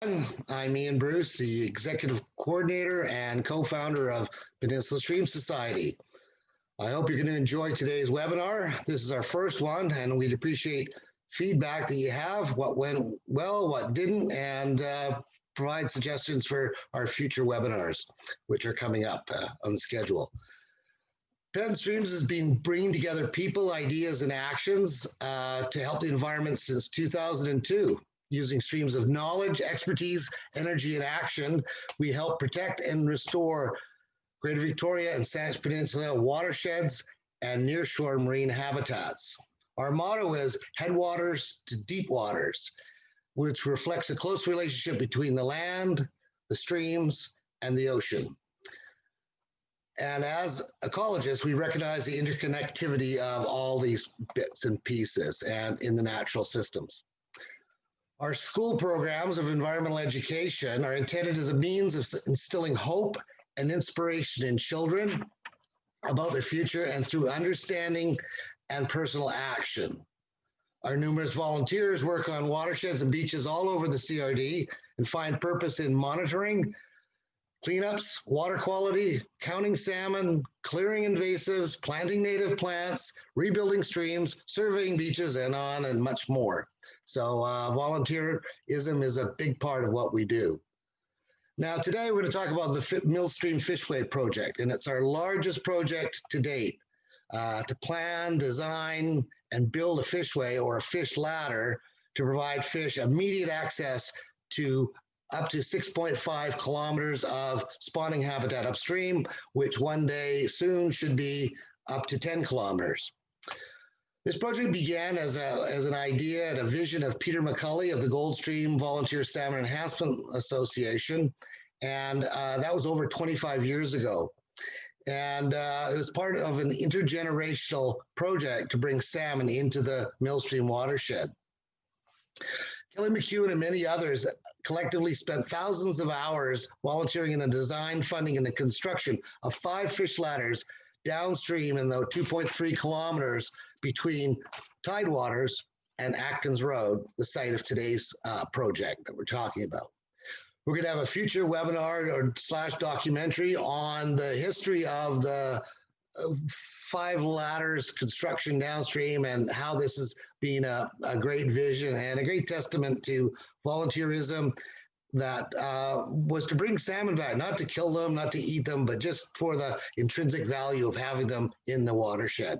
I'm Ian Bruce, the Executive Coordinator and co-founder of Peninsula Stream Society. I hope you're going to enjoy today's webinar. This is our first one, and we'd appreciate feedback that you have, what went well, what didn't, and provide suggestions for our future webinars, which are coming up on the schedule. Penn Streams has been bringing together people, ideas, and actions to help the environment since 2002. Using streams of knowledge, expertise, energy, and action, we help protect and restore Greater Victoria and Saanich Peninsula watersheds and nearshore marine habitats. Our motto is headwaters to deep waters, which reflects a close relationship between the land, the streams, and the ocean. And as ecologists, we recognize the interconnectivity of all these bits and pieces and in the natural systems. Our school programs of environmental education are intended as a means of instilling hope and inspiration in children about their future and through understanding and personal action. Our numerous volunteers work on watersheds and beaches all over the CRD and find purpose in monitoring, cleanups, water quality, counting salmon, clearing invasives, planting native plants, rebuilding streams, surveying beaches, and on and much more. So volunteerism is a big part of what we do. Now today we're going to talk about the Millstream Fishway project, and it's our largest project to date. To plan, design, and build a fishway or a fish ladder to provide fish immediate access to up to 6.5 kilometers of spawning habitat upstream, which one day soon should be up to 10 kilometers. This project began as an idea and a vision of Peter McCulley of the Goldstream Volunteer Salmon Enhancement Association, and that was over 25 years ago. And it was part of an intergenerational project to bring salmon into the Millstream watershed. Kelly McEwen and many others collectively spent thousands of hours volunteering in the design, funding, and the construction of 5 fish ladders downstream in the 2.3 kilometers between Tidewaters and Atkins Road, the site of today's project that we're talking about. We're going to have a future webinar or / documentary on the history of the 5 ladders construction downstream and how this has been a great vision and a great testament to volunteerism that was to bring salmon back, not to kill them, not to eat them, but just for the intrinsic value of having them in the watershed.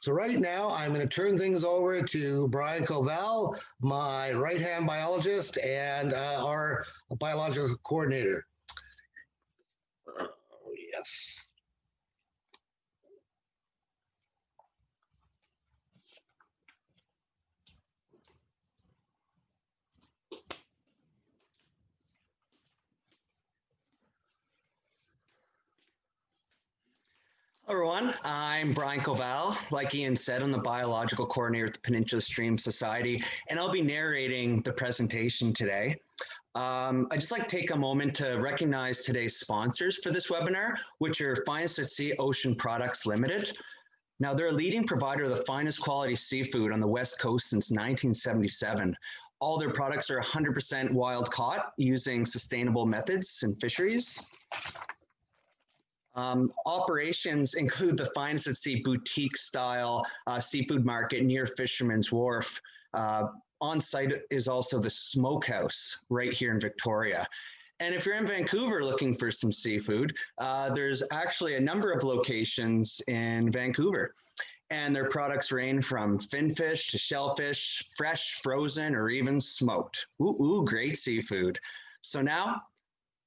So right now, I'm going to turn things over to Brian Koval, my right-hand biologist and our biological coordinator. Oh, yes. Hello everyone, I'm Brian Koval. Like Ian said, I'm the biological coordinator at the Peninsula Stream Society, and I'll be narrating the presentation today. I'd just like to take a moment to recognize today's sponsors for this webinar, which are Finest at Sea Ocean Products Limited. Now, they're a leading provider of the finest quality seafood on the West Coast since 1977. All their products are 100% wild caught using sustainable methods in fisheries. Operations include the Finest at Sea boutique style seafood market near Fisherman's Wharf. On site is also the smokehouse right here in Victoria. And if you're in Vancouver looking for some seafood, there's actually a number of locations in Vancouver. And their products range from finfish to shellfish, fresh, frozen, or even smoked. Ooh, great seafood. So now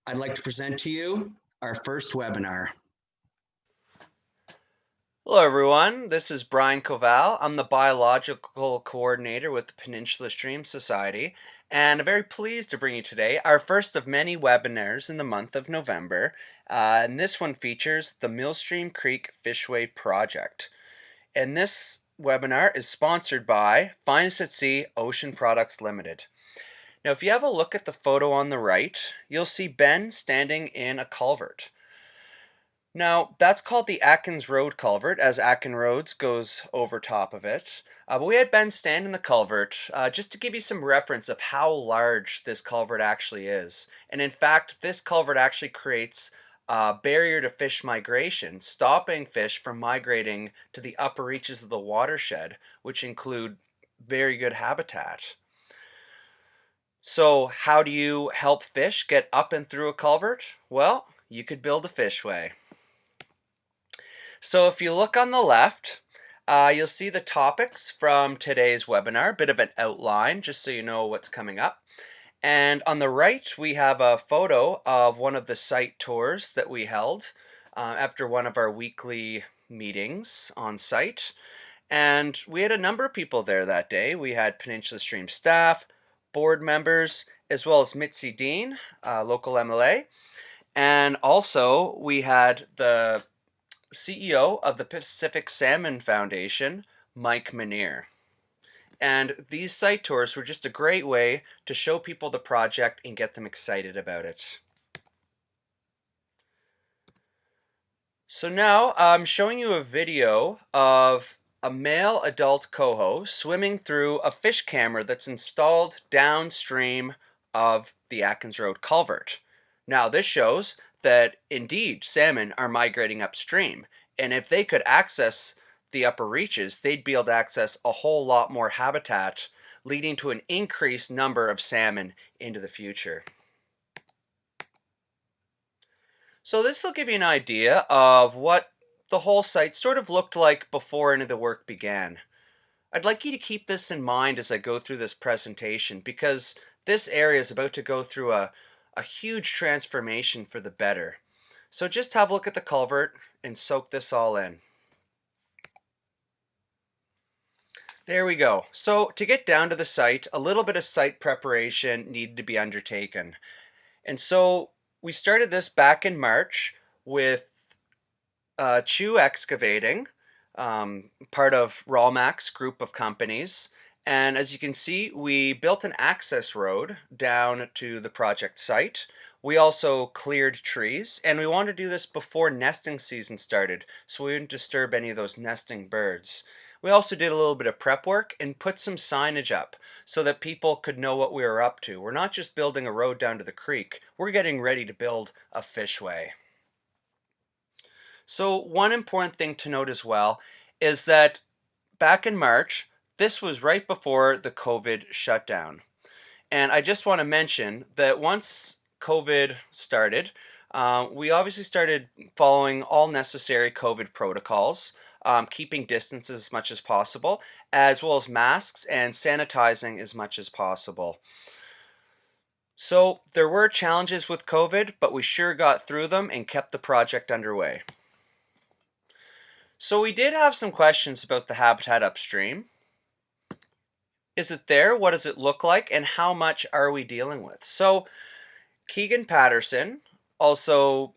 I'd like to present to you our first webinar. Hello everyone, this is Brian Koval. I'm the biological coordinator with the Peninsula Stream Society, and I'm very pleased to bring you today our first of many webinars in the month of November, and this one features the Millstream Creek Fishway project. And this webinar is sponsored by Finest at Sea Ocean Products Limited. Now if you have a look at the photo on the right, you'll see Ben standing in a culvert. Now, that's called the Atkins Road culvert, as Atkins Roads goes over top of it. But we had Ben stand in the culvert just to give you some reference of how large this culvert actually is. And in fact, this culvert actually creates a barrier to fish migration, stopping fish from migrating to the upper reaches of the watershed, which include very good habitat. So how do you help fish get up and through a culvert? Well, you could build a fishway. So if you look on the left, you'll see the topics from today's webinar, a bit of an outline just so you know what's coming up. And on the right, we have a photo of one of the site tours that we held after one of our weekly meetings on site. And we had a number of people there that day. We had Peninsula Stream staff, board members, as well as Mitzi Dean, local MLA. And also we had the CEO of the Pacific Salmon Foundation, Mike Manier. And these site tours were just a great way to show people the project and get them excited about it. So now I'm showing you a video of a male adult coho swimming through a fish camera that's installed downstream of the Atkins Road culvert. Now this shows that indeed salmon are migrating upstream, and if they could access the upper reaches, they'd be able to access a whole lot more habitat, leading to an increased number of salmon into the future. So this will give you an idea of what the whole site sort of looked like before any of the work began. I'd like you to keep this in mind as I go through this presentation, because this area is about to go through a huge transformation for the better. So just have a look at the culvert and soak this all in. There we go. So to get down to the site, a little bit of site preparation needed to be undertaken. And so we started this back in March with Chew Excavating, part of Rawmax group of companies. And as you can see, we built an access road down to the project site. We also cleared trees, and we wanted to do this before nesting season started, so we wouldn't disturb any of those nesting birds. We also did a little bit of prep work and put some signage up so that people could know what we were up to. We're not just building a road down to the creek, we're getting ready to build a fishway. So one important thing to note as well is that back in March, this was right before the COVID shutdown. And I just want to mention that once COVID started, we obviously started following all necessary COVID protocols, keeping distance as much as possible, as well as masks and sanitizing as much as possible. So there were challenges with COVID, but we sure got through them and kept the project underway. So we did have some questions about the habitat upstream. Is it there? What does it look like? And how much are we dealing with? So Keegan Patterson also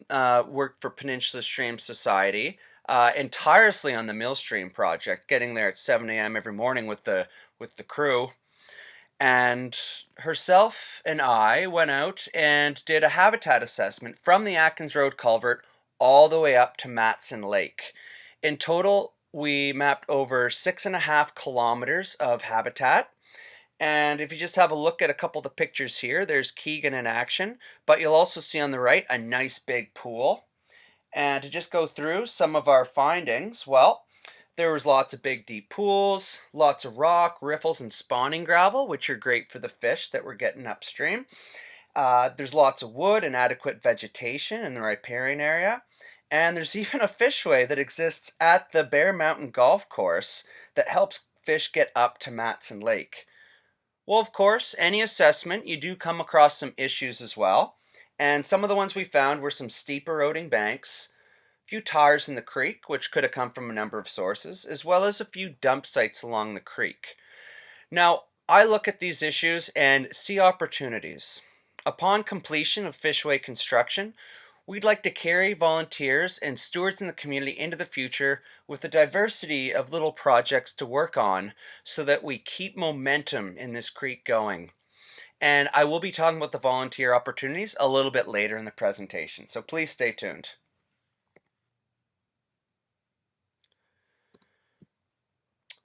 worked for Peninsula Stream Society and tirelessly on the Millstream project, getting there at 7 a.m. every morning with the crew. And herself and I went out and did a habitat assessment from the Atkins Road culvert all the way up to Matson Lake. In total, we mapped over 6.5 kilometers of habitat. And if you just have a look at a couple of the pictures here, there's Keegan in action, but you'll also see on the right a nice big pool. And to just go through some of our findings, well, there was lots of big deep pools, lots of rock, riffles, and spawning gravel, which are great for the fish that we're getting upstream. There's lots of wood and adequate vegetation in the riparian area. And there's even a fishway that exists at the Bear Mountain Golf Course that helps fish get up to Matson Lake. Well, of course, any assessment, you do come across some issues as well. And some of the ones we found were some steep eroding banks, a few tars in the creek, which could have come from a number of sources, as well as a few dump sites along the creek. Now, I look at these issues and see opportunities. Upon completion of Fishway construction, we'd like to carry volunteers and stewards in the community into the future with a diversity of little projects to work on so that we keep momentum in this creek going. And I will be talking about the volunteer opportunities a little bit later in the presentation, so please stay tuned.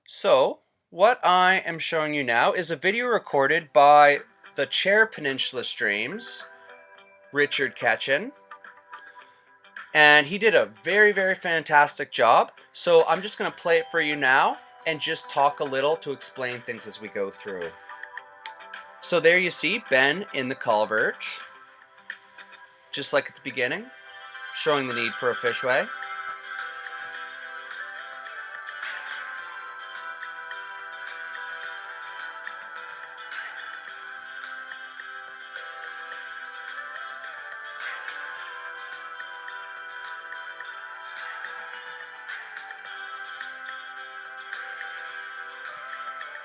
So, what I am showing you now is a video recorded by the chair Peninsula Streams, Richard Ketchen. And he did a very, very fantastic job. So I'm just going to play it for you now and just talk a little to explain things as we go through. So there you see Ben in the culvert, just like at the beginning, showing the need for a fishway.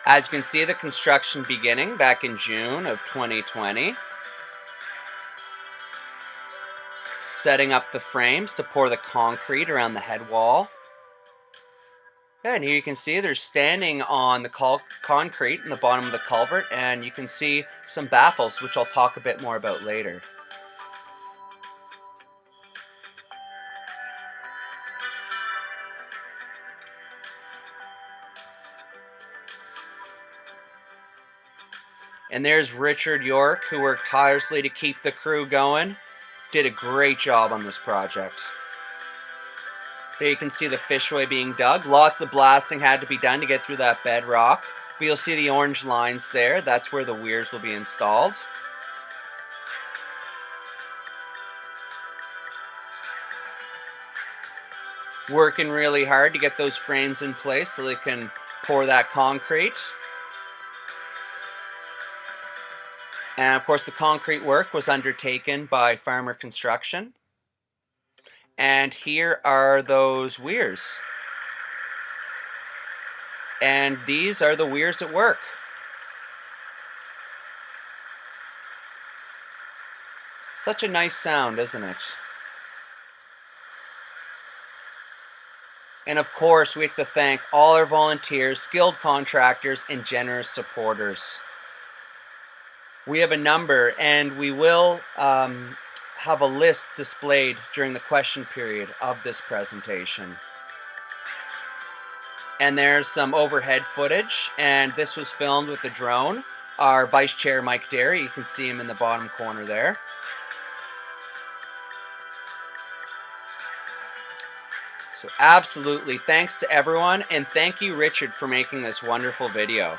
As you can see, the construction beginning back in June of 2020. Setting up the frames to pour the concrete around the head wall. Yeah, and here you can see they're standing on the concrete in the bottom of the culvert, and you can see some baffles, which I'll talk a bit more about later. And there's Richard York, who worked tirelessly to keep the crew going. Did a great job on this project. There you can see the fishway being dug. Lots of blasting had to be done to get through that bedrock. But you'll see the orange lines there. That's where the weirs will be installed. Working really hard to get those frames in place so they can pour that concrete. And of course the concrete work was undertaken by Farmer Construction. And here are those weirs. And these are the weirs at work. Such a nice sound, isn't it? And of course, we have to thank all our volunteers, skilled contractors, and generous supporters. We have a number, and we will have a list displayed during the question period of this presentation. And there's some overhead footage, and this was filmed with a drone. Our Vice Chair, Mike Derry, you can see him in the bottom corner there. So absolutely, thanks to everyone, and thank you, Richard, for making this wonderful video.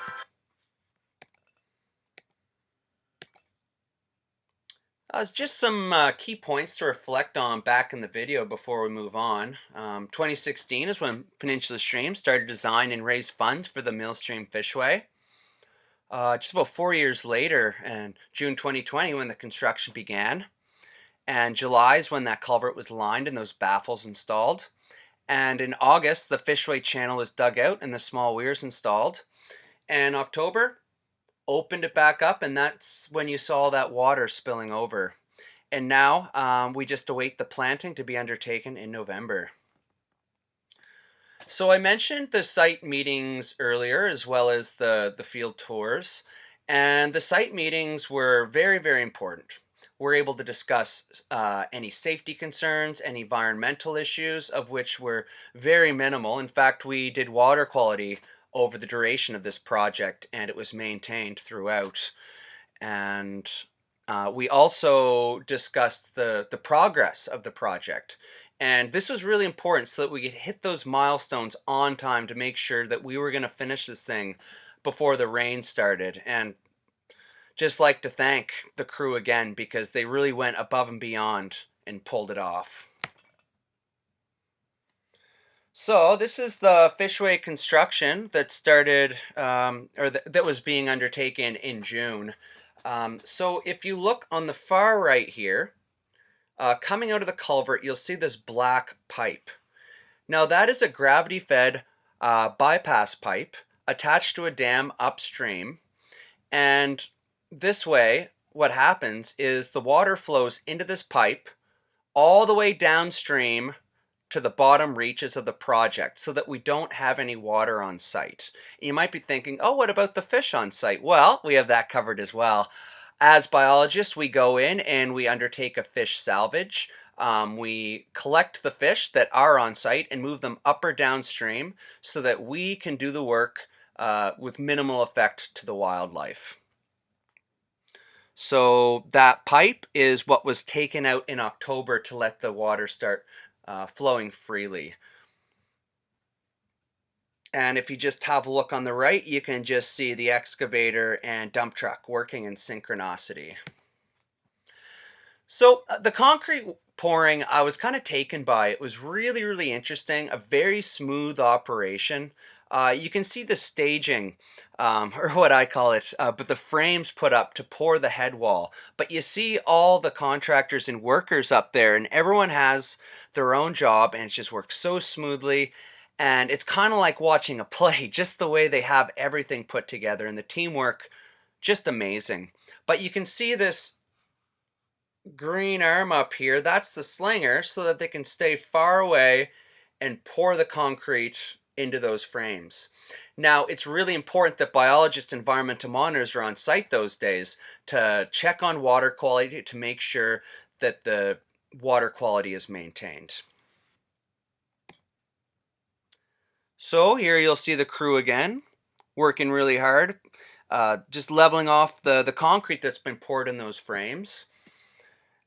Just some key points to reflect on back in the video before we move on. 2016 is when Peninsula Stream started to design and raise funds for the Millstream Fishway. Just about 4 years later, in June 2020, when the construction began, and July is when that culvert was lined and those baffles installed. And in August, the Fishway channel was dug out and the small weirs installed. And October, opened it back up, and that's when you saw that water spilling over. And now we just await the planting to be undertaken in November. So I mentioned the site meetings earlier, as well as the field tours. And the site meetings were very, very important. We're able to discuss any safety concerns, any environmental issues, of which were very minimal. In fact, we did water quality over the duration of this project, and it was maintained throughout. And we also discussed the progress of the project. And this was really important so that we could hit those milestones on time to make sure that we were going to finish this thing before the rain started. And just like to thank the crew again, because they really went above and beyond and pulled it off. So this is the Fishway construction that started, that was being undertaken in June. So if you look on the far right here, coming out of the culvert, you'll see this black pipe. Now that is a gravity-fed bypass pipe attached to a dam upstream. And this way, what happens is the water flows into this pipe all the way downstream to the bottom reaches of the project so that we don't have any water on site. You might be thinking, oh, what about the fish on site? Well, we have that covered as well. As biologists, we go in and we undertake a fish salvage. We collect the fish that are on site and move them up or downstream so that we can do the work with minimal effect to the wildlife. So that pipe is what was taken out in October to let the water start flowing freely. And if you just have a look on the right, you can just see the excavator and dump truck working in synchronicity. So the concrete pouring, I was kind of taken by. It was really, really interesting. A very smooth operation. You can see the staging, or what I call it, but the frames put up to pour the head wall. But you see all the contractors and workers up there, and everyone has their own job, and it just works so smoothly. And it's kind of like watching a play, just the way they have everything put together, and the teamwork, just amazing. But you can see this green arm up here, that's the slinger, so that they can stay far away and pour the concrete into those frames. Now, it's really important that biologists and environmental monitors are on site those days to check on water quality to make sure that the water quality is maintained. So here you'll see the crew again, working really hard, just leveling off the concrete that's been poured in those frames.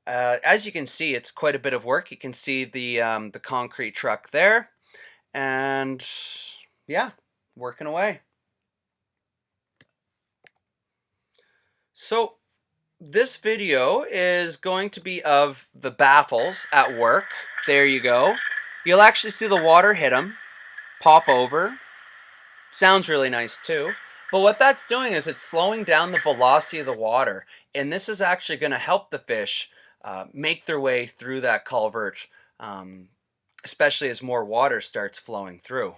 As you can see, it's quite a bit of work. You can see the concrete truck there, and yeah, working away. So this video is going to be of the baffles at work. There you go. You'll actually see the water hit them, pop over. Sounds really nice too. But what that's doing is it's slowing down the velocity of the water, and this is actually going to help the fish make their way through that culvert, especially as more water starts flowing through.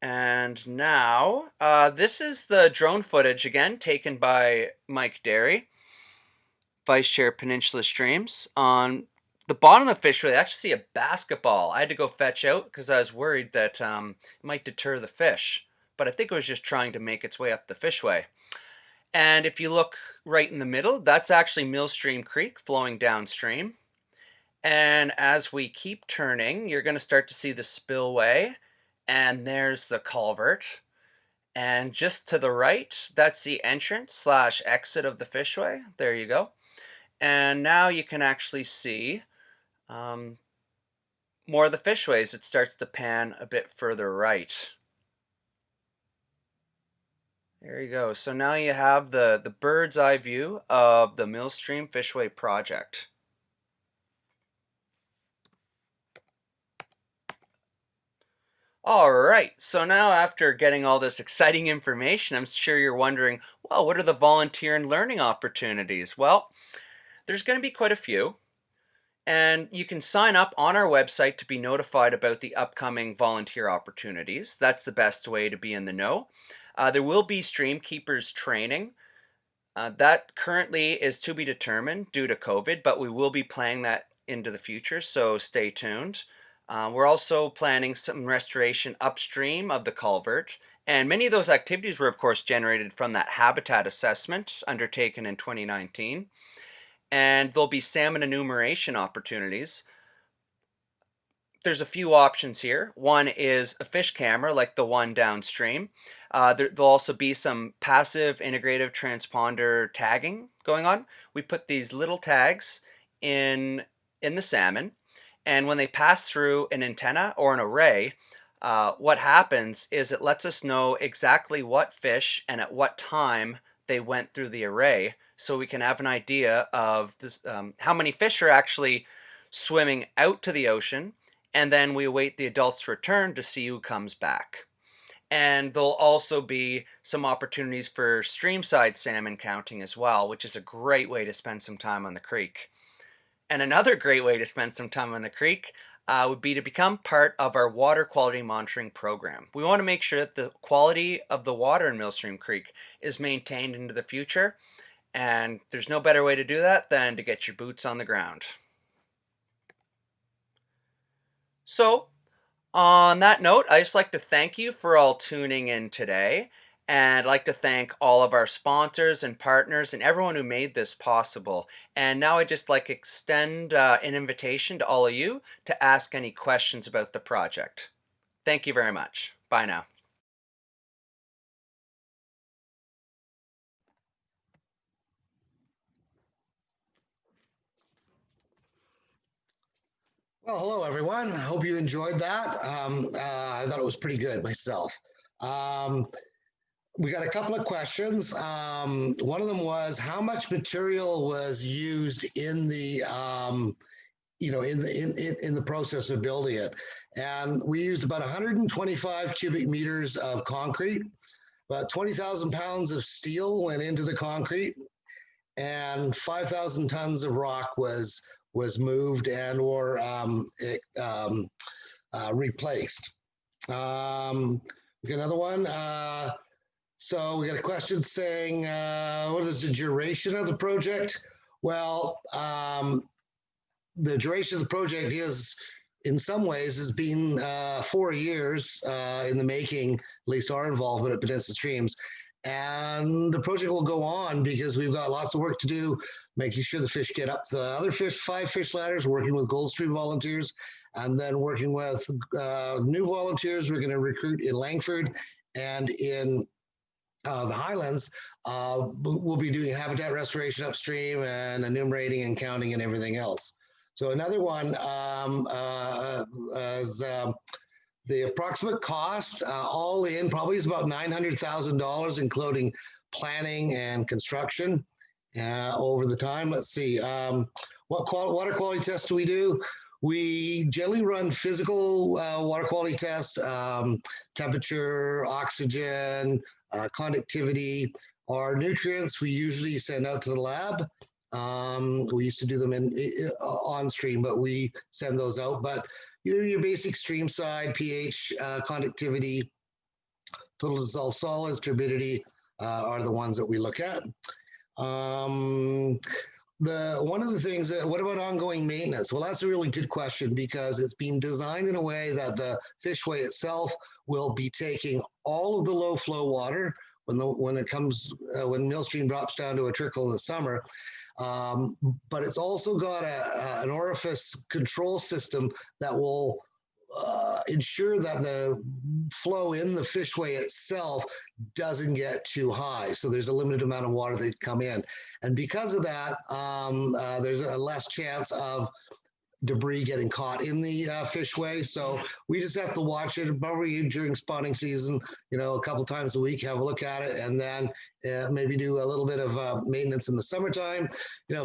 And now, this is the drone footage again taken by Mike Derry, Vice Chair Peninsula Streams. On the bottom of the Fishway, I actually see a basketball. I had to go fetch out because I was worried that it might deter the fish, but I think it was just trying to make its way up the Fishway. And if you look right in the middle, that's actually Millstream Creek flowing downstream. And as we keep turning, you're going to start to see the spillway, and there's the culvert. And just to the right, that's the entrance slash exit of the Fishway. There you go. And now you can actually see more of the Fishways. It starts to pan a bit further right. There you go. So now you have the bird's eye view of the Millstream Fishway project. All right, so now after getting all this exciting information, I'm sure you're wondering, well, what are the volunteer and learning opportunities? Well, there's going to be quite a few, and you can sign up on our website to be notified about the upcoming volunteer opportunities. That's the best way to be in the know. There will be stream keepers training. That currently is to be determined due to COVID, but we will be planning that into the future, so stay tuned. We're also planning some restoration upstream of the culvert, and many of those activities were, of course, generated from that habitat assessment undertaken in 2019. And there'll be salmon enumeration opportunities. There's a few options here. One is a fish camera like the one downstream. There'll also be some passive integrative transponder tagging going on. We put these little tags in the salmon, and when they pass through an antenna or an array, what happens is it lets us know exactly what fish and at what time they went through the array, so we can have an idea of this, how many fish are actually swimming out to the ocean, and then we await the adults' return to see who comes back. And there'll also be some opportunities for streamside salmon counting as well, which is a great way to spend some time on the creek. And another great way to spend some time on the creek would be to become part of our water quality monitoring program. We want to make sure that the quality of the water in Millstream Creek is maintained into the future, and there's no better way to do that than to get your boots on the ground. So, on that note, I just like to thank you for all tuning in today, And I'd like to thank all of our sponsors and partners and everyone who made this possible. And now I'd just like to extend an invitation to all of you to ask any questions about the project. Thank you very much. Bye now. Well, hello, everyone. I hope you enjoyed that. I thought it was pretty good myself. We got a couple of questions. One of them was how much material was used in the in the process of building it, and we used about 125 cubic meters of concrete. About 20,000 pounds of steel went into the concrete, and 5,000 tons of rock was moved and or replaced. We got another one. So we got a question saying, what is the duration of the project? Well, the duration of the project is, in some ways, has been 4 years in the making, at least our involvement at Peninsula Streams. And the project will go on because we've got lots of work to do, making sure the fish get up the other 5 fish ladders, working with Goldstream volunteers, and then working with new volunteers we're going to recruit in Langford and in the Highlands. We'll be doing habitat restoration upstream and enumerating and counting and everything else. So another one is the approximate cost all in probably is about $900,000, including planning and construction over the time. Let's see, what water quality tests do we do? We generally run physical water quality tests, temperature, oxygen, conductivity. Our nutrients we usually send out to the lab. We used to do them on stream, but we send those out. But your basic stream side, pH, conductivity, total dissolved solids, turbidity are the ones that we look at. One of the things that, what about ongoing maintenance? Well, that's a really good question because it's been designed in a way that the Fishway itself will be taking all of the low flow water when Millstream drops down to a trickle in the summer. But it's also got an orifice control system that will ensure that the flow in the Fishway itself doesn't get too high. So there's a limited amount of water that can come in. And because of that, there's a less chance of debris getting caught in the Fishway. So we just have to watch it probably during spawning season, a couple times a week, have a look at it, and then maybe do a little bit of maintenance in the summertime,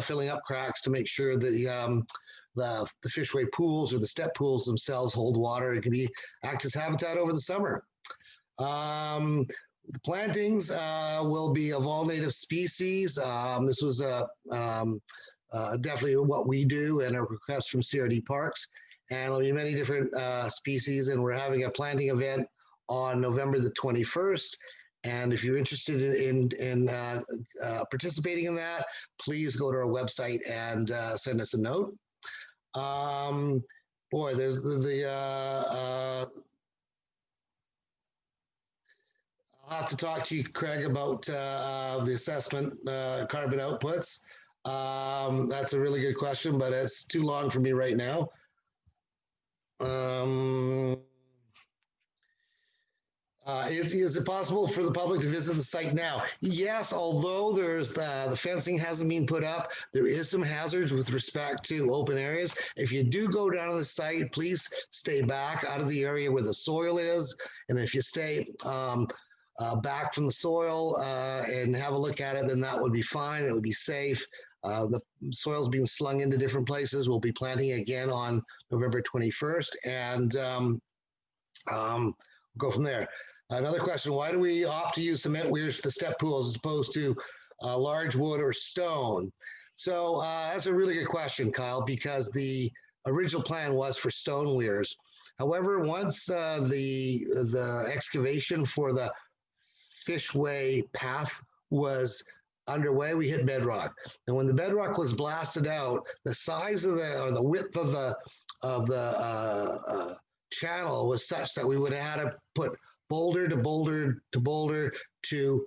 filling up cracks to make sure that the Fishway pools or the step pools themselves hold water and can act as habitat over the summer. The plantings will be of all native species. This was definitely what we do and a request from CRD Parks. And there'll be many different species, and we're having a planting event on November the 21st. And if you're interested in participating in that, please go to our website and send us a note. There's I'll have to talk to you, Craig, about the assessment carbon outputs. That's a really good question, but it's too long for me right now. Is it possible for the public to visit the site now? Yes, although there's the fencing hasn't been put up, there is some hazards with respect to open areas. If you do go down to the site, please stay back out of the area where the soil is. And if you stay back from the soil and have a look at it, then that would be fine. It would be safe. The soil's being slung into different places. We'll be planting again on November 21st, and go from there. Another question, why do we opt to use cement weirs to step pools as opposed to large wood or stone? So that's a really good question, Kyle, because the original plan was for stone weirs. However, once the excavation for the Fishway path was underway, we hit bedrock. And when the bedrock was blasted out, the size of the width of the channel was such that we would have had to put boulder to boulder to boulder to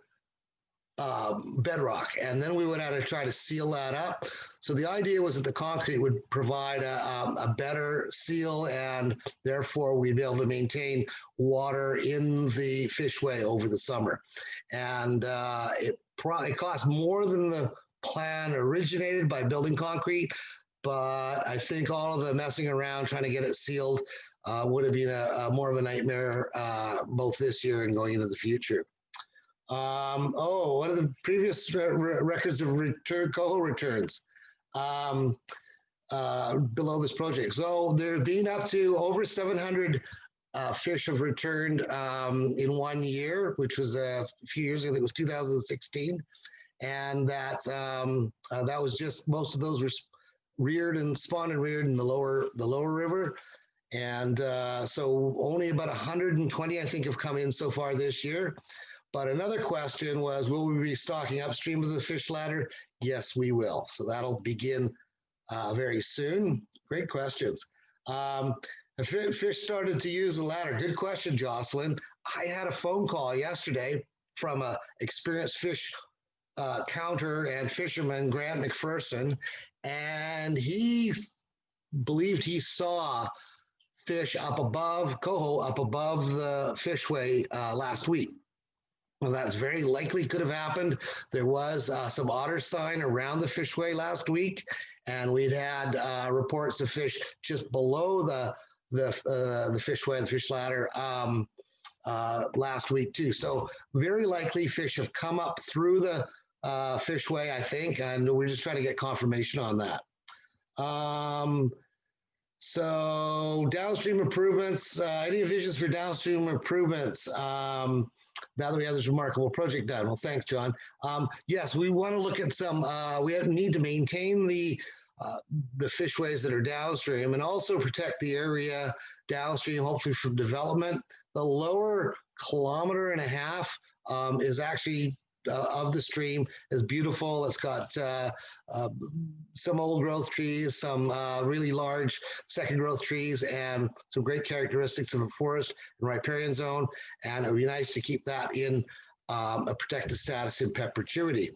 bedrock, and then we would have to try to seal that up. So the idea was that the concrete would provide a better seal, and therefore we'd be able to maintain water in the Fishway over the summer. And it cost more than the plan originated by building concrete, but I think all of the messing around trying to get it sealed would have been more of a nightmare both this year and going into the future. What are the previous records of coho returns below this project? So there have been up to over 700 fish have returned in 1 year, which was a few years ago. I think it was 2016, and that was just, most of those were reared and spawned and reared in the lower river. And so only about 120, I think, have come in so far this year. But another question was, will we be stocking upstream of the fish ladder? Yes, we will. So that'll begin very soon. Great questions. Fish started to use the ladder. Good question, Jocelyn. I had a phone call yesterday from an experienced fish counter and fisherman, Grant McPherson, and he believed he saw fish up above, coho up above the Fishway last week. Well, that's very likely could have happened. There was some otter sign around the Fishway last week, and we'd had reports of fish just below the Fishway, the fish ladder, last week too. So very likely fish have come up through the Fishway, I think, and we're just trying to get confirmation on that. So downstream improvements, any visions for downstream improvements? Now that we have this remarkable project done. Well, thanks, John. Yes, we want to look at some, we need to maintain the fishways that are downstream and also protect the area downstream, hopefully from development. The lower 1.5 kilometers is actually of the stream is beautiful. It's got some old growth trees, some really large second growth trees, and some great characteristics of a forest and riparian zone. And it would be nice to keep that in a protected status in perpetuity.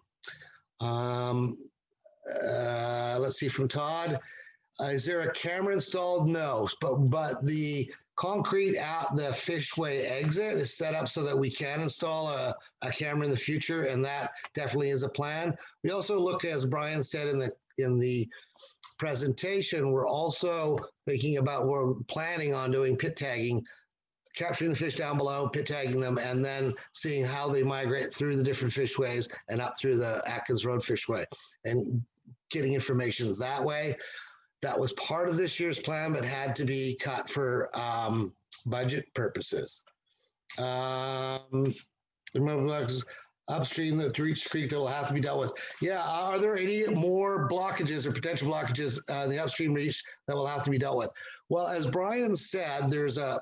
Let's see, from Todd. Is there a camera installed? No, but the concrete at the Fishway exit is set up so that we can install a camera in the future, and that definitely is a plan. We also look, as Brian said in the presentation, we're also thinking about, we're planning on doing pit tagging, capturing the fish down below, pit tagging them, and then seeing how they migrate through the different fishways and up through the Atkins Road Fishway, and getting information that way. That was part of this year's plan, but had to be cut for budget purposes. Upstream to reach the creek that will have to be dealt with. Yeah, are there any more blockages or potential blockages in the upstream reach that will have to be dealt with? Well, as Brian said, there is a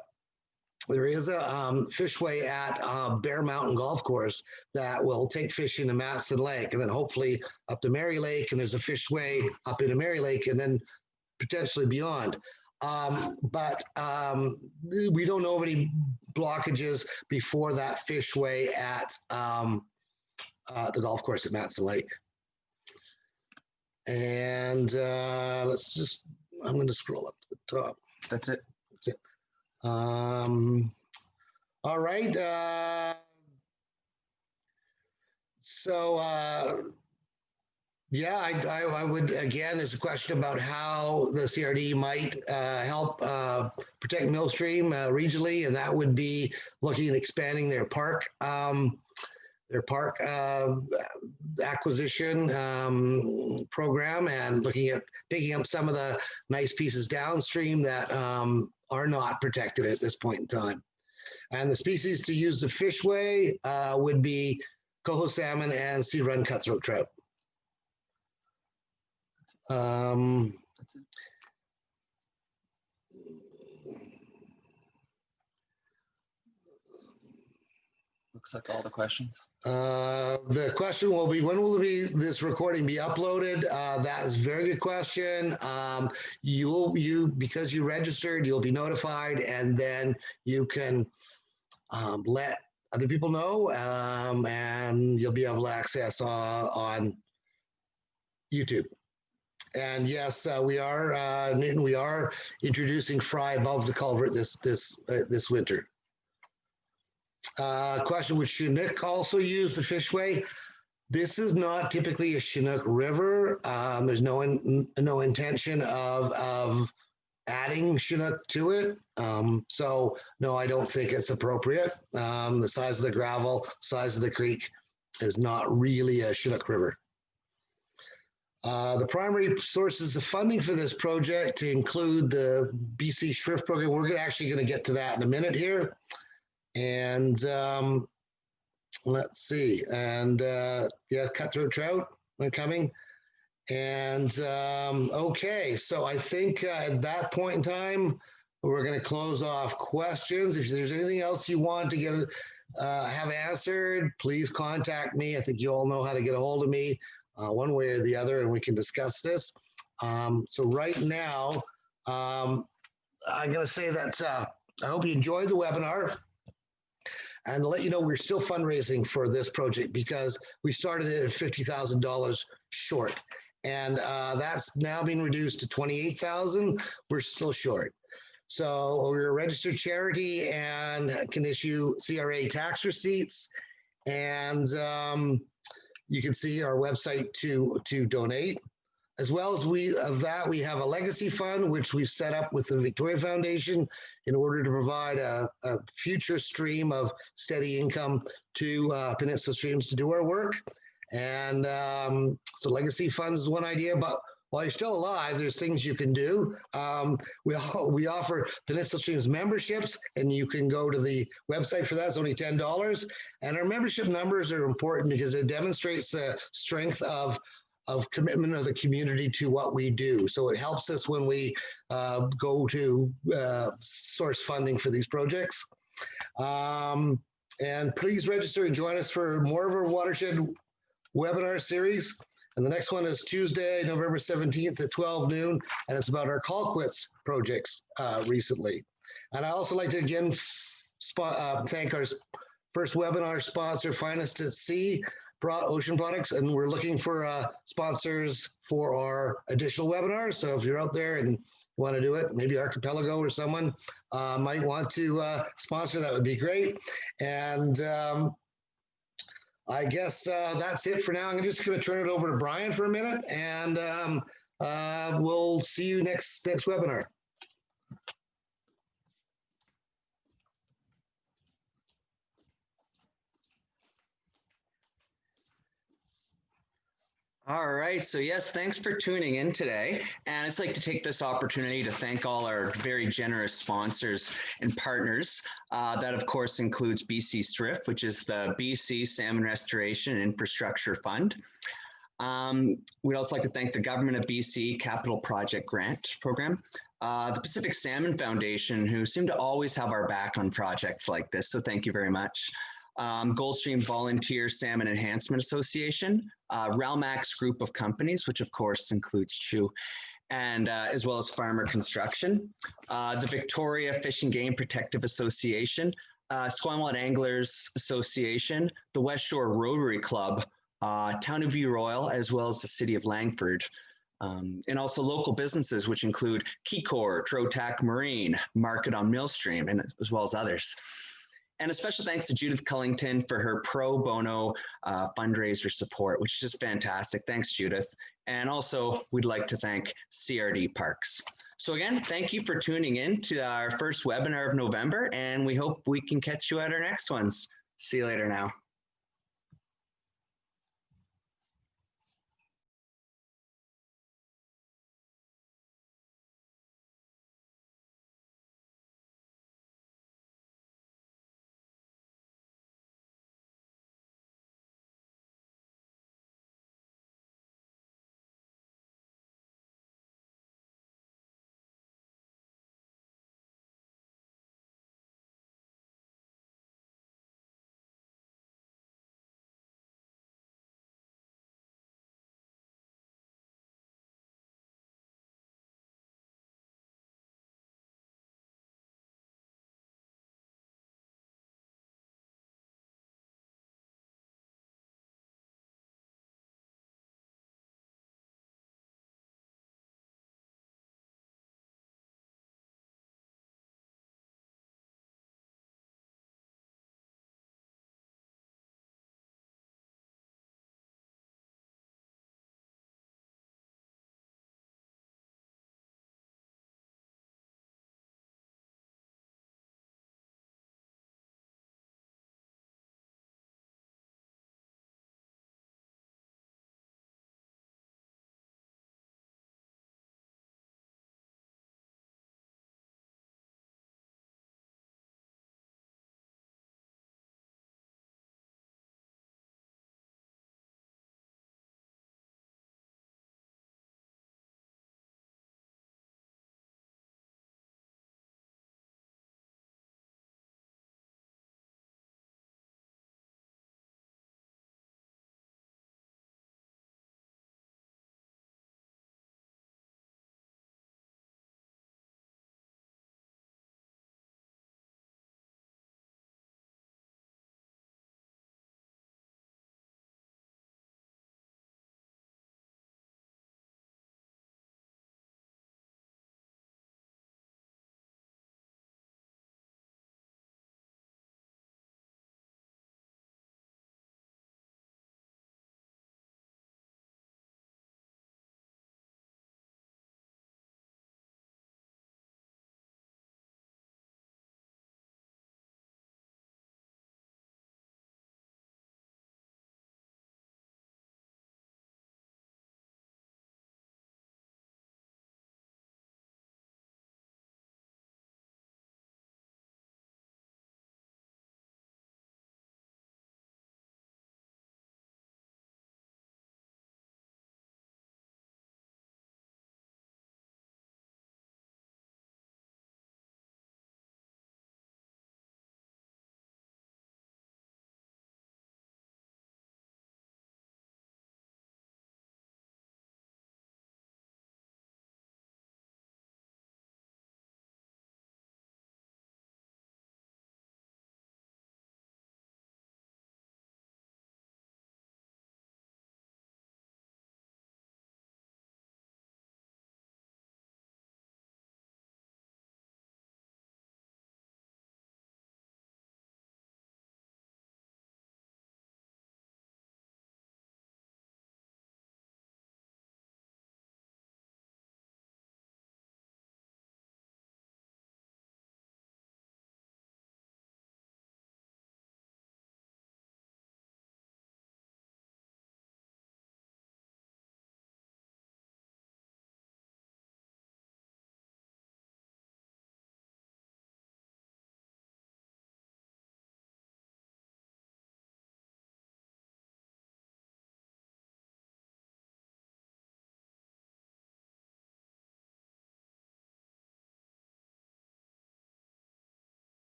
fishway at Bear Mountain Golf Course that will take fish into Matson Lake, and then hopefully up to Mary Lake, and there's a fishway up into Mary Lake, and then potentially beyond. But we don't know of any blockages before that fishway at the golf course at Matson Lake. And let's just, I'm going to scroll up to the top. That's it. That's it. All right. Yeah, I would, again, there's a question about how the CRD might help protect Millstream regionally, and that would be looking at expanding their park acquisition program, and looking at picking up some of the nice pieces downstream that are not protected at this point in time. And the species to use the fishway would be coho salmon and sea run cutthroat trout. That's it. Looks like all the questions. The question will be, when will this recording be uploaded? That is a very good question. Because you registered, you'll be notified, and then you can let other people know, and you'll be able to access on YouTube. And yes, we are Newton. We are introducing fry above the culvert this winter. Question: would Chinook also use the Fishway? This is not typically a Chinook river. There's no intention of adding Chinook to it. So no, I don't think it's appropriate. The size of the gravel, size of the creek is not really a Chinook river. The primary sources of funding for this project include the BC Shrift Program. We're actually going to get to that in a minute here. And let's see. And yeah, cutthroat trout are coming. And okay, so I think at that point in time, we're going to close off questions. If there's anything else you want to get have answered, please contact me. I think you all know how to get a hold of me one way or the other, and we can discuss this. So right now, I'm going to say that I hope you enjoyed the webinar. And to let you know, we're still fundraising for this project because we started it at $50,000 short. And that's now being reduced to $28,000. We're still short. So we're a registered charity and can issue CRA tax receipts. And you can see our website to donate. As well as we have a legacy fund, which we've set up with the Victoria Foundation in order to provide a future stream of steady income to Peninsula Streams to do our work. And so legacy funds is one idea, but while you're still alive, there's things you can do. We offer Peninsula Streams memberships, and you can go to the website for that. It's only $10. And our membership numbers are important because it demonstrates the strength of commitment of the community to what we do. So it helps us when we go to source funding for these projects. And please register and join us for more of our Watershed webinar series. And the next one is Tuesday, November 17th at 12 noon, and it's about our Call Quits projects recently. And I also like to again thank our first webinar sponsor, Finest at Sea, Ocean Products, and we're looking for sponsors for our additional webinars. So if you're out there and want to do it, maybe Archipelago or someone might want to sponsor, that would be great. And I guess that's it for now. I'm just going to turn it over to Brian for a minute, and we'll see you next webinar. All right, so yes, thanks for tuning in today. And I'd like to take this opportunity to thank all our very generous sponsors and partners. That, of course, includes BC STRIF, which is the BC Salmon Restoration and Infrastructure Fund. We'd also like to thank the Government of BC Capital Project Grant Program, the Pacific Salmon Foundation, who seem to always have our back on projects like this, so thank you very much. Goldstream Volunteer Salmon Enhancement Association, Relmax Group of Companies, which of course includes CHU, and as well as Farmer Construction, the Victoria Fish and Game Protective Association, Squamish Anglers Association, the West Shore Rotary Club, Town of View Royal, as well as the City of Langford. And also local businesses, which include Keycore, Trotac Marine, Market on Millstream, and as well as others. And a special thanks to Judith Cullington for her pro bono fundraiser support, which is just fantastic. Thanks, Judith. And also, we'd like to thank CRD Parks. So again, thank you for tuning in to our first webinar of November, and we hope we can catch you at our next ones. See you later now.